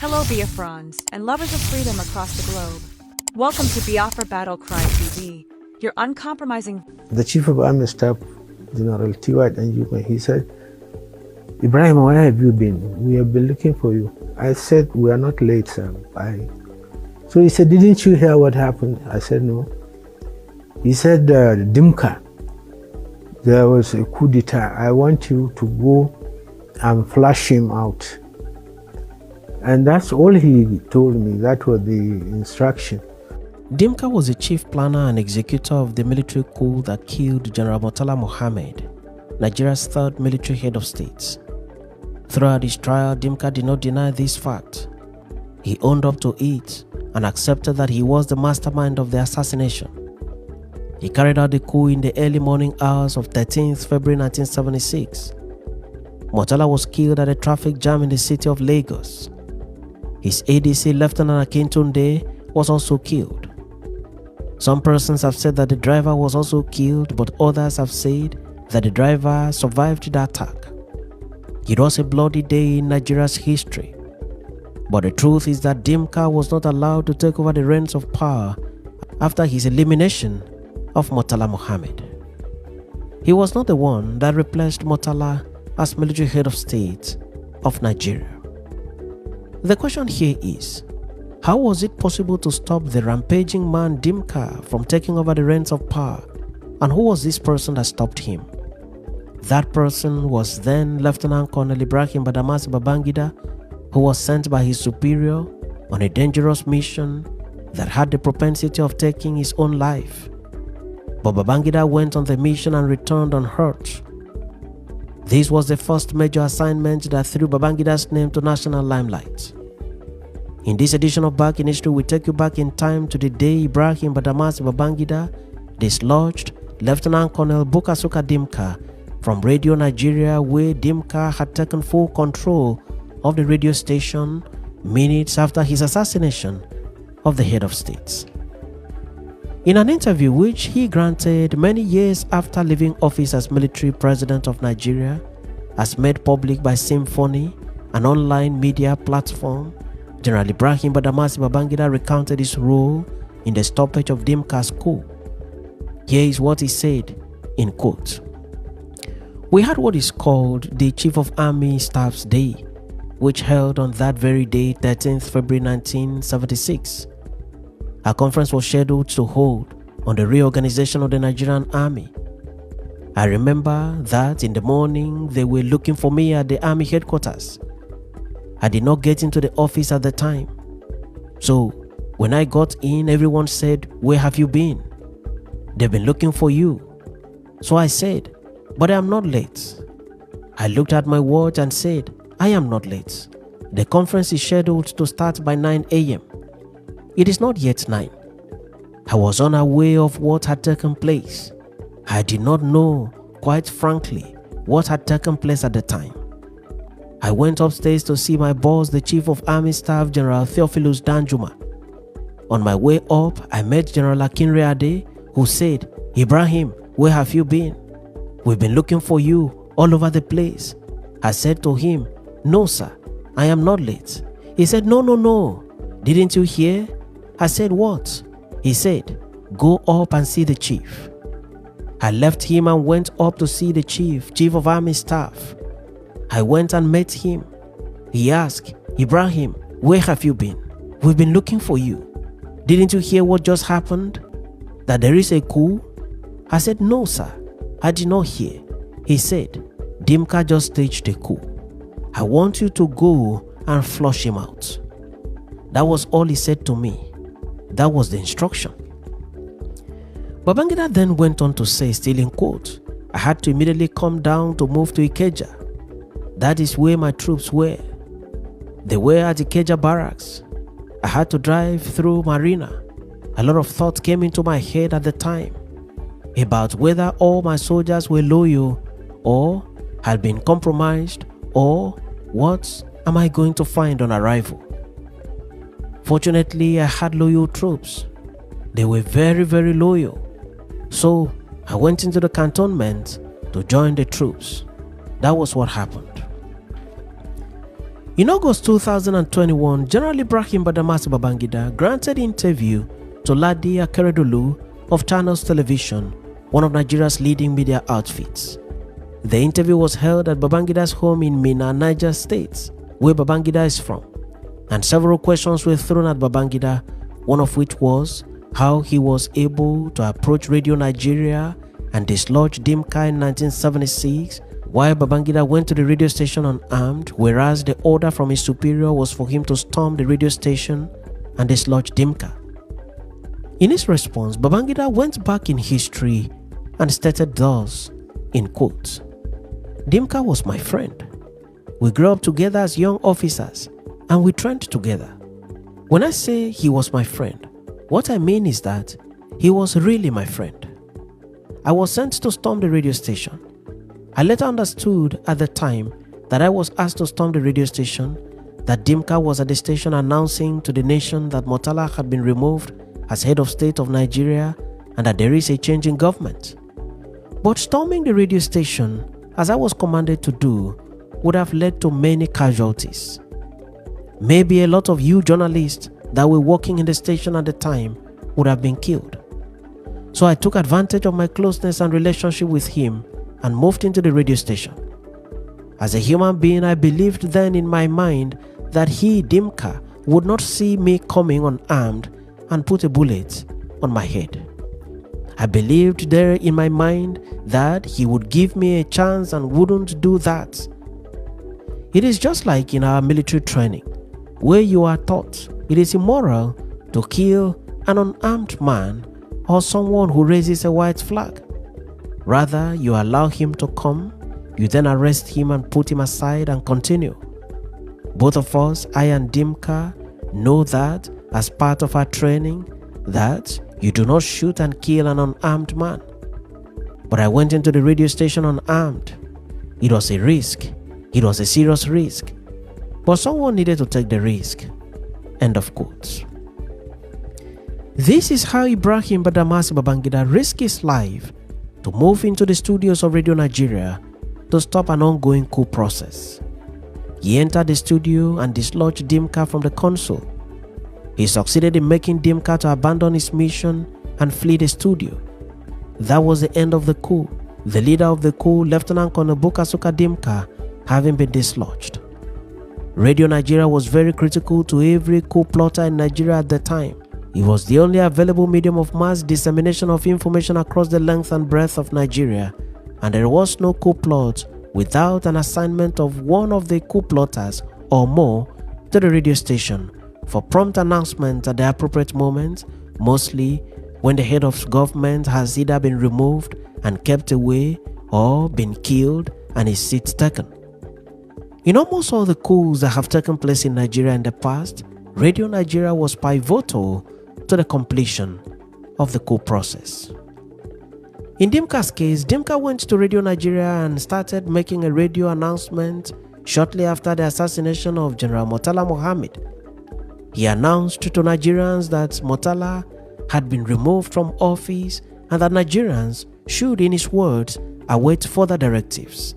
Hello Biafrans and lovers of freedom across the globe. Welcome to Biafra Battle Cry TV, your uncompromising... The Chief of Army Staff, General Danjuma, he said, "Ibrahim, where have you been? We have been looking for you." I said, "We are not late, sir." So he said, "Didn't you hear what happened?" I said, "No." He said, "Dimka, there was a coup d'etat. I want you to go and flush him out." And that's all he told me. That was the instruction. Dimka was the chief planner and executor of the military coup that killed General Murtala Mohammed, Nigeria's third military head of state. Throughout his trial, Dimka did not deny this fact. He owned up to it and accepted that he was the mastermind of the assassination. He carried out the coup in the early morning hours of 13th February 1976. Murtala was killed at a traffic jam in the city of Lagos. His ADC, Lieutenant Akintunde, was also killed. Some persons have said that the driver was also killed, but others have said that the driver survived the attack. It was a bloody day in Nigeria's history. But the truth is that Dimka was not allowed to take over the reins of power after his elimination of Murtala Mohammed. He was not the one that replaced Murtala as military head of state of Nigeria. The question here is, how was it possible to stop the rampaging man Dimka from taking over the reins of power, and who was this person that stopped him? That person was then Lieutenant Colonel Ibrahim Badamasi Babangida, who was sent by his superior on a dangerous mission that had the propensity of taking his own life. But Babangida went on the mission and returned unhurt. This was the first major assignment that threw Babangida's name to national limelight. In this edition of Back in History, we take you back in time to the day Ibrahim Badamasi Babangida dislodged Lieutenant Colonel Bukasuka Dimka from Radio Nigeria, where Dimka had taken full control of the radio station minutes after his assassination of the head of state. In an interview which he granted many years after leaving office as military president of Nigeria, as made public by Symphony, an online media platform, General Ibrahim Badamasi Babangida recounted his role in the stoppage of Dimka's coup. Here is what he said, in quote, "We had what is called the Chief of Army Staff's Day, which held on that very day, 13th February 1976. A conference was scheduled to hold on the reorganization of the Nigerian army. I remember that in the morning they were looking for me at the army headquarters. I did not get into the office at the time. So when I got in, everyone said, 'Where have you been? They've been looking for you.' So I said, 'But I am not late.' I looked at my watch and said, 'I am not late. The conference is scheduled to start by 9 a.m. It is not yet 9. I was unaware of what had taken place. I did not know, quite frankly, what had taken place at the time. I went upstairs to see my boss, the Chief of Army Staff, General Theophilus Danjuma. On my way up, I met General Akinreade, who said, 'Ibrahim, where have you been? We've been looking for you all over the place.' I said to him, 'No, sir, I am not late.' He said, 'No. Didn't you hear?' I said, 'What?' He said, 'Go up and see the chief.' I left him and went up to see the Chief of Army Staff. I went and met him. He asked, 'Ibrahim, where have you been? We've been looking for you. Didn't you hear what just happened? That there is a coup?' I said, 'No, sir, I did not hear.' He said, 'Dimka just staged a coup. I want you to go and flush him out.' That was all he said to me. That was the instruction." Babangida then went on to say, still in quote, "I had to immediately come down to move to Ikeja. That is where my troops were. They were at Ikeja barracks. I had to drive through Marina. A lot of thoughts came into my head at the time about whether all my soldiers were loyal or had been compromised, or what am I going to find on arrival. Fortunately, I had loyal troops. They were very, very loyal. So I went into the cantonment to join the troops. That was what happened." In August 2021, General Ibrahim Badamasi Babangida granted interview to Ladi Akeredolu of Channels Television, one of Nigeria's leading media outfits. The interview was held at Babangida's home in Minna, Niger State, where Babangida is from, and several questions were thrown at Babangida, one of which was how he was able to approach Radio Nigeria and dislodge Dimka in 1976, why Babangida went to the radio station unarmed, whereas the order from his superior was for him to storm the radio station and dislodge Dimka. In his response, Babangida went back in history and stated thus, in quotes, "Dimka was my friend. We grew up together as young officers and we trained together. When I say he was my friend, what I mean is that he was really my friend. I was sent to storm the radio station. I later understood at the time that I was asked to storm the radio station, that Dimka was at the station announcing to the nation that Murtala had been removed as head of state of Nigeria and that there is a change in government. But storming the radio station, as I was commanded to do, would have led to many casualties. Maybe a lot of you journalists that were working in the station at the time would have been killed. So I took advantage of my closeness and relationship with him and moved into the radio station. As a human being, I believed then in my mind that he, Dimka, would not see me coming unarmed and put a bullet on my head. I believed there in my mind that he would give me a chance and wouldn't do that. It is just like in our military training, where you are taught it is immoral to kill an unarmed man or someone who raises a white flag. Rather, you allow him to come, you then arrest him and put him aside and continue. Both of us, I and Dimka, know that as part of our training, that you do not shoot and kill an unarmed man. But I went into the radio station unarmed. It was a risk. It was a serious risk. But someone needed to take the risk." End of quotes. This is how Ibrahim Badamasi Babangida risked his life to move into the studios of Radio Nigeria to stop an ongoing coup process. He entered the studio and dislodged Dimka from the console. He succeeded in making Dimka to abandon his mission and flee the studio. That was the end of the coup, the leader of the coup, Lieutenant Colonel Bukasuka Dimka, having been dislodged. Radio Nigeria was very critical to every coup plotter in Nigeria at the time. It was the only available medium of mass dissemination of information across the length and breadth of Nigeria, and there was no coup plot without an assignment of one of the coup plotters or more to the radio station for prompt announcement at the appropriate moment, mostly when the head of government has either been removed and kept away or been killed and his seat taken. In almost all the coups that have taken place in Nigeria in the past, Radio Nigeria was pivotal to the completion of the coup process. In Dimka's case, Dimka went to Radio Nigeria and started making a radio announcement shortly after the assassination of General Murtala Mohammed. He announced to Nigerians that Murtala had been removed from office and that Nigerians should, in his words, await further directives.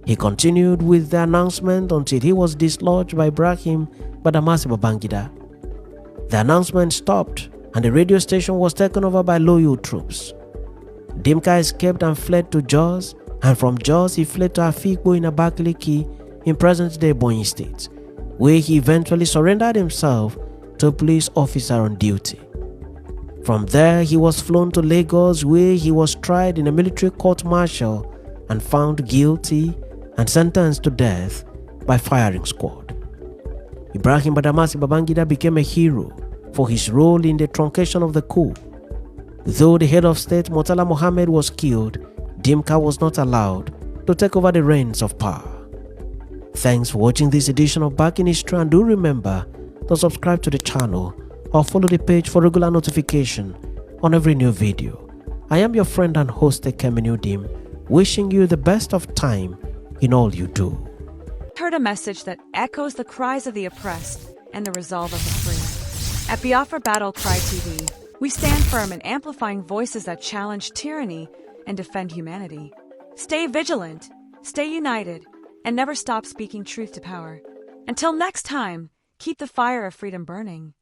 He continued with the announcement until he was dislodged by Ibrahim Badamasi Babangida. The announcement stopped and the radio station was taken over by loyal troops. Dimka escaped and fled to Jos, and from Jos he fled to Afikpo in Abakaliki in present-day Ebonyi State, where he eventually surrendered himself to a police officer on duty. From there he was flown to Lagos, where he was tried in a military court-martial and found guilty and sentenced to death by firing squad. Ibrahim Badamasi Babangida became a hero for his role in the truncation of the coup. Though the head of state Murtala Mohammed was killed, Dimka was not allowed to take over the reins of power. Thanks for watching this edition of Back in History, and do remember to subscribe to the channel or follow the page for regular notification on every new video. I am your friend and host Ekemini Udim, wishing you the best of time in all you do. Heard a message that echoes the cries of the oppressed and the resolve of the free. At Biafra Battle Cry TV, we stand firm in amplifying voices that challenge tyranny and defend humanity. Stay vigilant, stay united, and never stop speaking truth to power. Until next time, keep the fire of freedom burning.